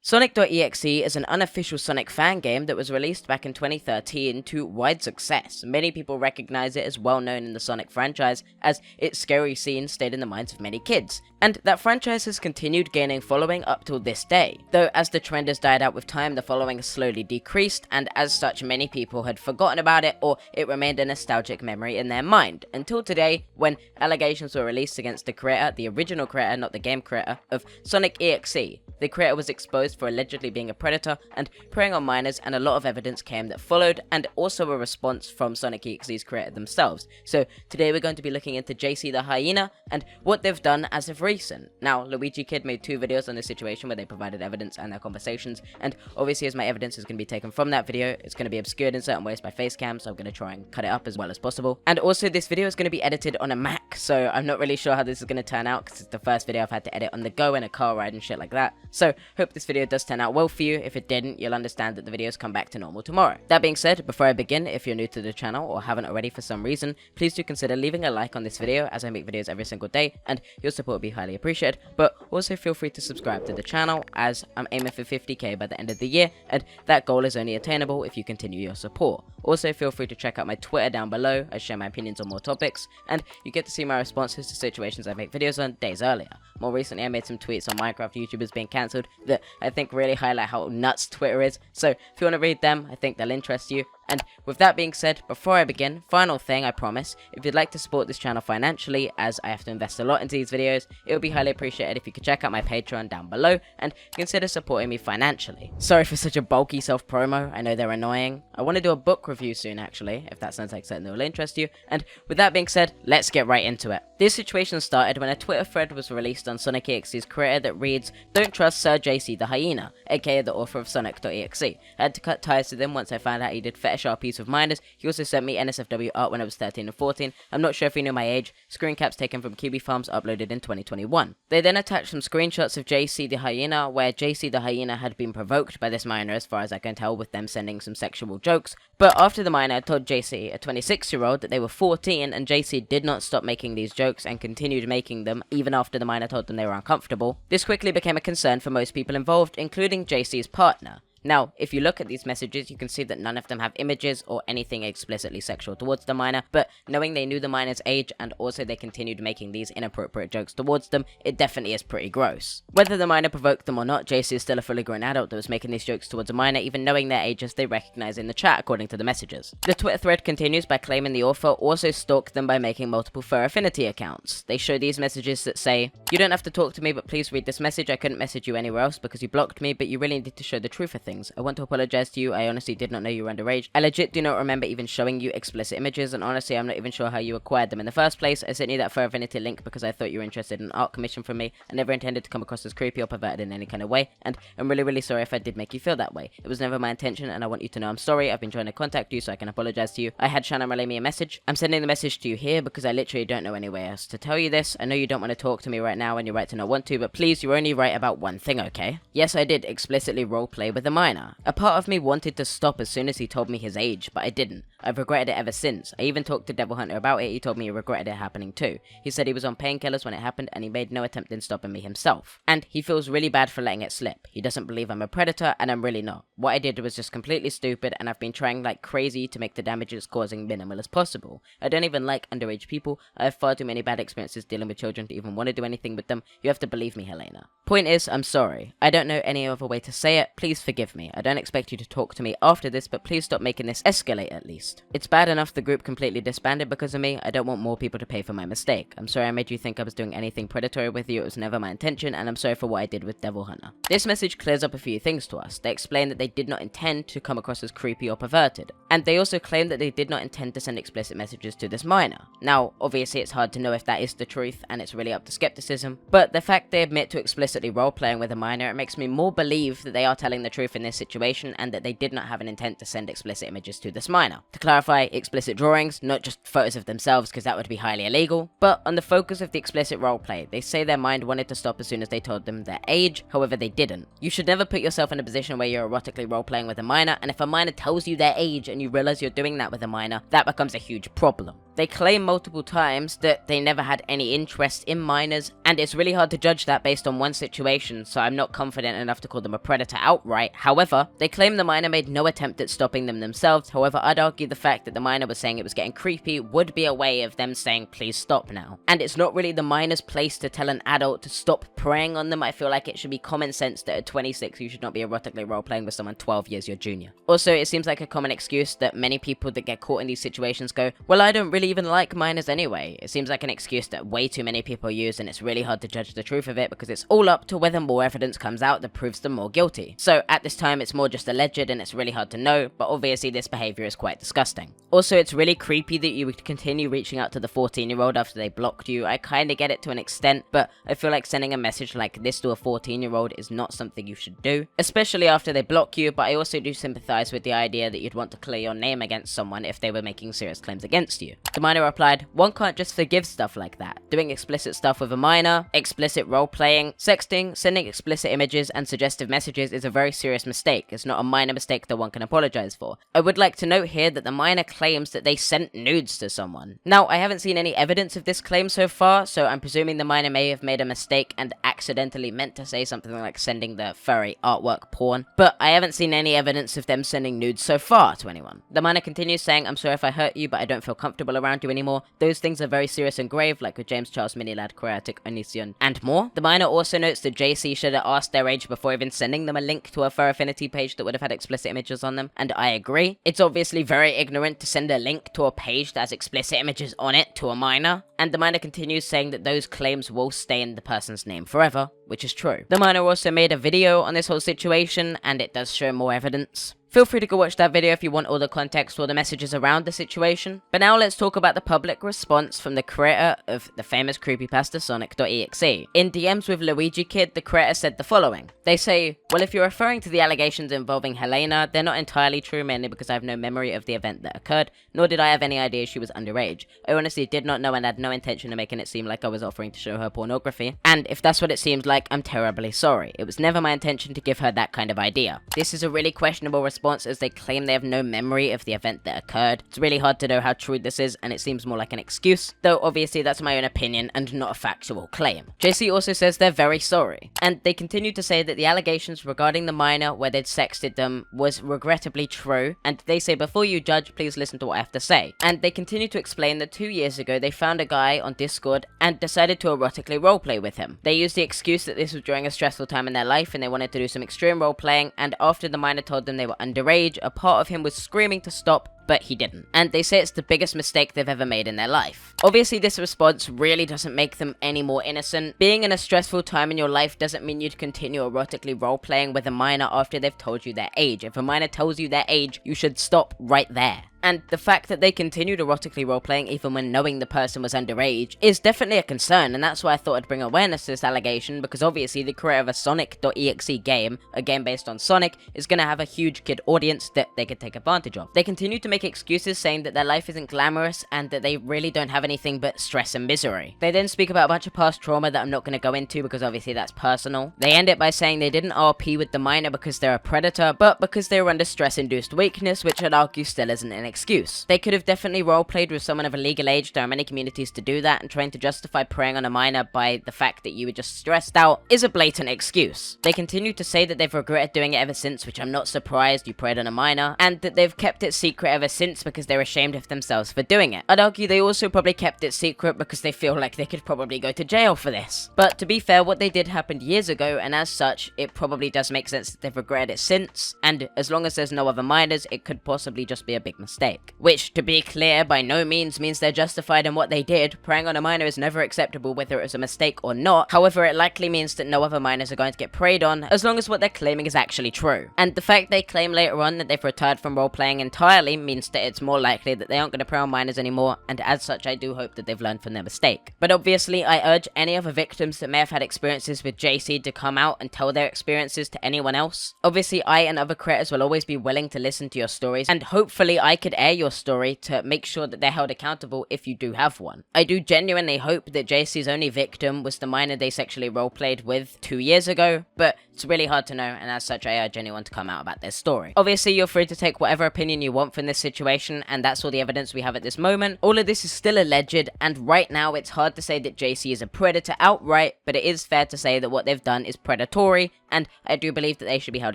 Sonic.exe is an unofficial Sonic fan game that was released back in 2013 to wide success. Many people recognize it as well known in the Sonic franchise, as its scary scene stayed in the minds of many kids. And that franchise has continued gaining following up till this day, though as the trend has died out with time, the following has slowly decreased, and as such many people had forgotten about it, or it remained a nostalgic memory in their mind, until today when allegations were released against the creator, the original creator, not the game creator, of Sonic.EXE. The creator was exposed for allegedly being a predator and preying on minors, and a lot of evidence came that followed, and also a response from Sonic.EXE's creator themselves. So today we're going to be looking into JC the Hyena and what they've done as of recent. Now, Luigi Kid made 2 videos on this situation where they provided evidence and their conversations, and obviously as my evidence is going to be taken from that video, it's going to be obscured in certain ways by facecam, so I'm going to try and cut it up as well as possible. And also this video is going to be edited on a Mac, so I'm not really sure how this is going to turn out because it's the first video I've had to edit on the go in a car ride and shit like that. So hope this video does turn out well for you. If it didn't, you'll understand that the videos come back to normal tomorrow. That being said, before I begin, if you're new to the channel or haven't already for some reason, please do consider leaving a like on this video as I make videos every single day, and your support would be highly appreciated. But also feel free to subscribe to the channel as I'm aiming for 50k by the end of the year, and that goal is only attainable if you continue your support. Also feel free to check out my Twitter down below. I share my opinions on more topics, and you get to see my responses to situations I make videos on days earlier. More recently I made some tweets on Minecraft YouTubers being cancelled that I think really highlight how nuts Twitter is, so if you want to read them, I think they'll interest you. And with that being said, before I begin, final thing I promise, if you'd like to support this channel financially, as I have to invest a lot into these videos, it would be highly appreciated if you could check out my Patreon down below and consider supporting me financially. Sorry for such a bulky self-promo, I know they're annoying. I want to do a book review soon actually, if that sounds like something that will interest you, and with that being said, let's get right into it. This situation started when a Twitter thread was released on Sonic.EXE's creator that reads, "Don't trust Sir JC the Hyena," aka the author of Sonic.EXE. I had to cut ties with him once I found out he did fetish RPs with minors. He also sent me NSFW art when I was 13 and 14. I'm not sure if he knew my age. Screen caps taken from Kiwi Farms uploaded in 2021. They then attached some screenshots of JC the Hyena where JC the Hyena had been provoked by this minor as far as I can tell, with them sending some sexual jokes. But after the minor told JC, a 26-year-old, that they were 14 and JC did not stop making these jokes and continued making them even after the minor told them they were uncomfortable, this quickly became a concern for most people involved, including JC's partner. Now, if you look at these messages, you can see that none of them have images or anything explicitly sexual towards the minor, but knowing they knew the minor's age and also they continued making these inappropriate jokes towards them, it definitely is pretty gross. Whether the minor provoked them or not, JC is still a fully grown adult that was making these jokes towards a minor, even knowing their ages they recognize in the chat according to the messages. The Twitter thread continues by claiming the author also stalked them by making multiple fur affinity accounts. They show these messages that say, "You don't have to talk to me, but please read this message. I couldn't message you anywhere else because you blocked me, but you really need to show the truth of things. I want to apologize to you. I honestly did not know you were underage. I legit do not remember even showing you explicit images, and honestly I'm not even sure how you acquired them in the first place. I sent you that fur affinity link because I thought you were interested in an art commission from me. I never intended to come across as creepy or perverted in any kind of way, and I'm really sorry if I did make you feel that way. It was never my intention, and I want you to know I'm sorry. I've been trying to contact you so I can apologize to you. I had Shannon relay me a message. I'm sending the message to you here because I literally don't know anywhere else to tell you this. I know you don't want to talk to me right now, and you're right to not want to, but please, you're only right about one thing, okay? Yes, I did explicitly roleplay with a minor. A part of me wanted to stop as soon as he told me his age, but I didn't. I've regretted it ever since. I even talked to Devil Hunter about it. He told me he regretted it happening too. He said he was on painkillers when it happened and he made no attempt in stopping me himself. And he feels really bad for letting it slip. He doesn't believe I'm a predator, and I'm really not. What I did was just completely stupid, and I've been trying like crazy to make the damage it's causing minimal as possible. I don't even like underage people. I have far too many bad experiences dealing with children to even want to do anything with them. You have to believe me, Helena. Point is, I'm sorry. I don't know any other way to say it. Please forgive me. I don't expect you to talk to me after this, but please stop making this escalate at least. It's bad enough the group completely disbanded because of me. I don't want more people to pay for my mistake. I'm sorry I made you think I was doing anything predatory with you. It was never my intention, and I'm sorry for what I did with Devil Hunter." This message clears up a few things to us. They explain that they did not intend to come across as creepy or perverted, and they also claim that they did not intend to send explicit messages to this minor. Now, obviously it's hard to know if that is the truth, and it's really up to skepticism, but the fact they admit to explicitly role-playing with a minor, it makes me more believe that they are telling the truth in this situation, and that they did not have an intent to send explicit images to this minor. To clarify, explicit drawings, not just photos of themselves because that would be highly illegal, but on the focus of the explicit roleplay. They say their mind wanted to stop as soon as they told them their age, however they didn't. You should never put yourself in a position where you're erotically roleplaying with a minor, and if a minor tells you their age and you realize you're doing that with a minor, that becomes a huge problem. They claim multiple times that they never had any interest in minors, and it's really hard to judge that based on one situation, so I'm not confident enough to call them a predator outright. However, they claim the minor made no attempt at stopping them themselves. However, I'd argue the fact that the minor was saying it was getting creepy would be a way of them saying, please stop now. And it's not really the minor's place to tell an adult to stop preying on them. I feel like it should be common sense that at 26 you should not be erotically role-playing with someone 12 years your junior. Also, it seems like a common excuse that many people that get caught in these situations go, well, I don't really even like minors anyway. It seems like an excuse that way too many people use, and it's really hard to judge the truth of it because it's all up to whether more evidence comes out that proves them more guilty. So at this time it's more just alleged and it's really hard to know, but obviously this behavior is quite disgusting. Also, it's really creepy that you would continue reaching out to the 14-year-old after they blocked you. I kinda get it to an extent, but I feel like sending a message like this to a 14-year-old is not something you should do, especially after they block you. But I also do sympathize with the idea that you'd want to clear your name against someone if they were making serious claims against you. The minor replied, one can't just forgive stuff like that. Doing explicit stuff with a minor, explicit role-playing, sexting, sending explicit images and suggestive messages is a very serious mistake. It's not a minor mistake that one can apologize for. I would like to note here that the minor claims that they sent nudes to someone. Now, I haven't seen any evidence of this claim so far, so I'm presuming the minor may have made a mistake and accidentally meant to say something like sending the furry artwork porn, but I haven't seen any evidence of them sending nudes so far to anyone. The minor continues saying, I'm sorry if I hurt you, but I don't feel comfortable around you anymore. Those things are very serious and grave, like with James Charles, Minilad, Creatic, Onision, and more. The minor also notes that JC should have asked their age before even sending them a link to a fur affinity page that would have had explicit images on them, and I agree. It's obviously very ignorant to send a link to a page that has explicit images on it to a minor, and the minor continues saying that those claims will stay in the person's name forever, which is true. The minor also made a video on this whole situation, and it does show more evidence. Feel free to go watch that video if you want all the context or the messages around the situation. But now let's talk about the public response from the creator of the famous creepypasta SONIC.EXE. In DMs with Luigi Kid, the creator said the following. They say, well, if you're referring to the allegations involving Helena, they're not entirely true, mainly because I have no memory of the event that occurred, nor did I have any idea she was underage. I honestly did not know and had no intention of making it seem like I was offering to show her pornography. And if that's what it seems like, I'm terribly sorry. It was never my intention to give her that kind of idea. This is a really questionable response, as they claim they have no memory of the event that occurred. It's really hard to know how true this is, and it seems more like an excuse, though obviously that's my own opinion and not a factual claim. JC also says they're very sorry, and they continue to say that the allegations regarding the minor where they'd sexted them was regrettably true, and they say before you judge, please listen to what I have to say. And they continue to explain that 2 years ago they found a guy on Discord and decided to erotically roleplay with him. They used the excuse that this was during a stressful time in their life and they wanted to do some extreme roleplaying, and after the minor told them they were underage, a part of him was screaming to stop, but he didn't. And they say it's the biggest mistake they've ever made in their life. Obviously, this response really doesn't make them any more innocent. Being in a stressful time in your life doesn't mean you'd continue erotically role-playing with a minor after they've told you their age. If a minor tells you their age, you should stop right there. And the fact that they continued erotically roleplaying even when knowing the person was underage is definitely a concern, and that's why I thought I'd bring awareness to this allegation, because obviously the creator of a SONIC.EXE game, a game based on Sonic, is going to have a huge kid audience that they could take advantage of. They continue to make excuses saying that their life isn't glamorous and that they really don't have anything but stress and misery. They then speak about a bunch of past trauma that I'm not going to go into because obviously that's personal. They end it by saying they didn't RP with the minor because they're a predator, but because they were under stress-induced weakness, which I'd argue still isn't an excuse. They could have definitely roleplayed with someone of a legal age. There are many communities to do that, and trying to justify preying on a minor by the fact that you were just stressed out is a blatant excuse. They continue to say that they've regretted doing it ever since, which I'm not surprised, you preyed on a minor, and that they've kept it secret ever since because they're ashamed of themselves for doing it. I'd argue they also probably kept it secret because they feel like they could probably go to jail for this. But to be fair, what they did happened years ago, and as such, it probably does make sense that they've regretted it since, and as long as there's no other minors, it could possibly just be a big mistake. Which, to be clear, by no means means they're justified in what they did. Preying on a minor is never acceptable whether it was a mistake or not. However, it likely means that no other minors are going to get preyed on, as long as what they're claiming is actually true. And the fact they claim later on that they've retired from roleplaying entirely means that it's more likely that they aren't going to prey on minors anymore, and as such I do hope that they've learned from their mistake. But obviously I urge any other victims that may have had experiences with JC to come out and tell their experiences to anyone else. Obviously I and other creators will always be willing to listen to your stories, and hopefully I could air your story to make sure that they're held accountable if you do have one. I do genuinely hope that JC's only victim was the minor they sexually roleplayed with 2 years ago, but it's really hard to know, and as such I urge anyone to come out about their story. Obviously you're free to take whatever opinion you want from this situation, and that's all the evidence we have at this moment. All of this is still alleged, and right now it's hard to say that JC is a predator outright, but it is fair to say that what they've done is predatory, and I do believe that they should be held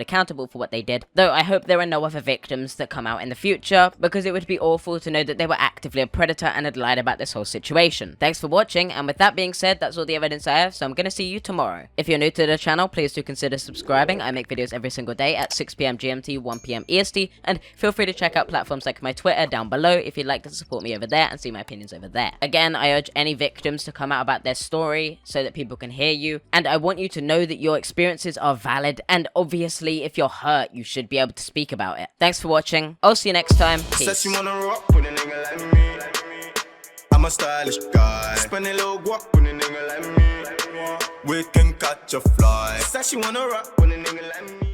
accountable for what they did. Though I hope there are no other victims that come out in the future, because it would be awful to know that they were actively a predator and had lied about this whole situation. Thanks for watching, and with that being said, that's all the evidence I have, so I'm gonna see you tomorrow. If you're new to the channel, please do consider subscribing. I make videos every single day at 6 PM GMT, 1 PM EST, and feel free to check out platforms like my Twitter down below if you'd like to support me over there and see my opinions over there. Again, I urge any victims to come out about their story so that people can hear you, and I want you to know that your experiences are valid, and obviously if you're hurt, you should be able to speak about it. Thanks for watching. I'll see you next time. Peace. I'm a stylish guy. Spend a little guap with a nigga like me. We can catch a fly. Said she wanna rock with a nigga like me.